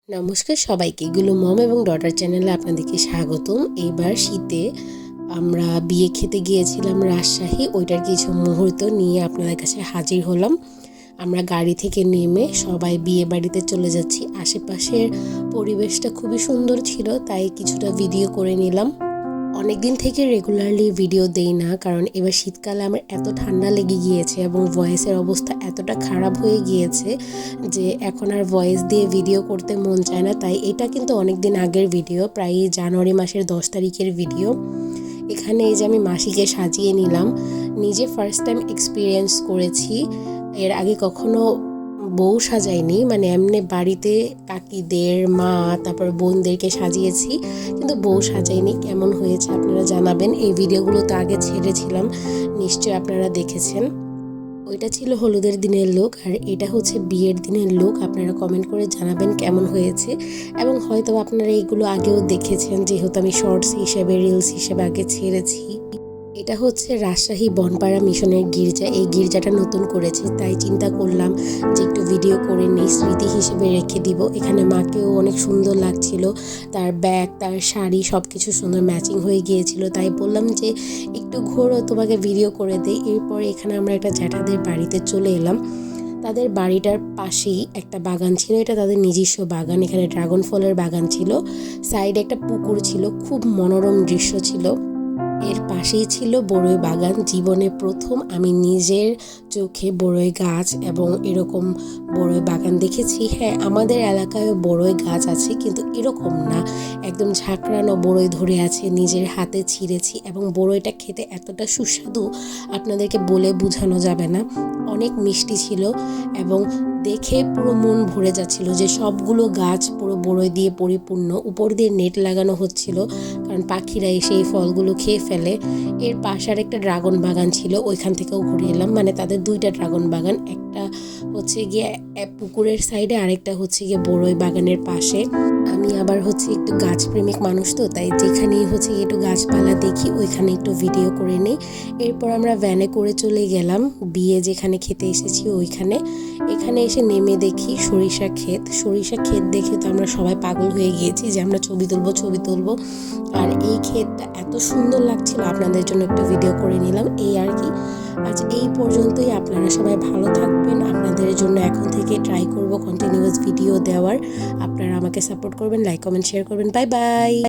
নমস্কার সবাইকে, গুলো মম এবং ডটার চ্যানেলে আপনাদেরকে স্বাগতম। এইবার শীতে আমরা বিয়ে খেতে গিয়েছিলাম রাজশাহী, ওইটার কিছু মুহূর্ত নিয়ে আপনাদের কাছে হাজির হলাম। আমরা গাড়ি থেকে নেমে সবাই বিয়ে বাড়িতে চলে যাচ্ছি। আশেপাশের পরিবেশটা খুবই সুন্দর ছিল, তাই কিছুটা ভিডিও করে নিলাম। অনেকদিন থেকে রেগুলারলি ভিডিও দেই না, কারণ এবার শীতকালে আমার এত ঠান্ডা লেগে গিয়েছে এবং ভয়েসের অবস্থা এতটা খারাপ হয়ে গিয়েছে যে এখন আর ভয়েস দিয়ে ভিডিও করতে মন চায় না। তাই এটা কিন্তু অনেক দিন আগের ভিডিও, প্রায় জানুয়ারি মাসের 10 তারিখের ভিডিও। এখানে এই যে আমি মাসিকে সাজিয়ে নিলাম, নিজে ফার্স্ট টাইম এক্সপিরিয়েন্স করেছি। এর আগে কখনো বউ সাজাইনি, মানে এমনি বাড়িতে কাকিদের, মা, তারপর বোনদেরকে সাজিয়েছি, কিন্তু বউ সাজাইনি। কেমন হয়েছে আপনারা জানাবেন। এই ভিডিওগুলো তো আগে ছেড়েছিলাম, নিশ্চয়ই আপনারা দেখেছেন। ওইটা ছিল হলুদের দিনের লুক, আর এটা হচ্ছে বিয়ের দিনের লুক। আপনারা কমেন্ট করে জানাবেন কেমন হয়েছে, এবং হয়তো আপনারা এগুলো আগেও দেখেছেন, যেহেতু আমি শর্টস হিসেবে, রিলস হিসেবে আগে ছেড়েছি। এটা হচ্ছে রাজশাহী বনপাড়া মিশনের গির্জা। এই গির্জাটা নতুন করেছে, তাই চিন্তা করলাম যে একটু ভিডিও করে নিই, স্মৃতি হিসেবে রেখে দিব। এখানে মাকেও অনেক সুন্দর লাগছিল, তার ব্যাগ, তার শাড়ি সব কিছু সুন্দর ম্যাচিং হয়ে গিয়েছিল। তাই বললাম যে একটু ঘোরো, তোমাকে ভিডিও করে দেই। এরপর এখানে আমরা একটা জ্যাঠাদের বাড়িতে চলে এলাম। তাদের বাড়িটার পাশেই একটা বাগান ছিল, এটা তাদের নিজস্ব বাগান। এখানে ড্রাগন ফলের বাগান ছিল, সাইডে একটা পুকুর ছিল, খুব মনোরম দৃশ্য ছিল। এর পাশেই ছিল বড়ই বাগান। জীবনে প্রথম আমি নিজের চোখে বড়ই গাছ এবং এরকম বড়ই বাগান দেখেছি। হ্যাঁ, আমাদের এলাকায়ও বড়ই গাছ আছে, কিন্তু এরকম না। একদম ঝাঁকড়ানো বড়ই ধরে আছে, নিজের হাতে ছিঁড়েছি, এবং বড়ইটা খেতে এতটা সুস্বাদু আপনাদেরকে বলে বোঝানো যাবে না। অনেক মিষ্টি ছিল এবং দেখে পুরো মন ভরে যাচ্ছিল যে সবগুলো গাছ পুরো বড়ই দিয়ে পরিপূর্ণ। উপর দিয়ে নেট লাগানো হচ্ছিল, কারণ পাখিরা এসে এই ফলগুলো খেয়ে ফেলে। এর পাশে আর একটা ড্রাগন বাগান ছিল, ওইখান থেকেও ঘুরে এলাম। মানে তাদের দুইটা ড্রাগন বাগান, একটা হচ্ছে গিয়ে পুকুরের সাইডে, আরেকটা হচ্ছে গিয়ে বড়ই বাগানের পাশে। আমি আবার হচ্ছে একটু গাছপ্রেমিক মানুষ, তো তাই যেখানেই হচ্ছে একটু গাছপালা দেখি ওইখানে একটু ভিডিও করে নিই। এরপর আমরা ভ্যানে করে চলে গেলাম বিয়ে যেখানে খেতে এসেছি ওইখানে। এখানে এসে নেমে দেখি সরিষা ক্ষেত। সরিষা ক্ষেত দেখে তো আমরা সবাই পাগল হয়ে গিয়েছি যে আমরা ছবি তুলবো। আর এই ক্ষেতটা এত সুন্দর লাগছিল, আপনাদের জন্য একটা ভিডিও করে নিলাম, এই আর কি। আজ এই পর্যন্তই। আপনারা সবাই ভালো থাকবেন। আপনাদের জন্য এখন থেকে ট্রাই করব কন্টিনিউয়াস ভিডিও দেওয়ার। আপনারা আমাকে সাপোর্ট করবেন, লাইক, কমেন্ট, শেয়ার করবেন। Bye bye.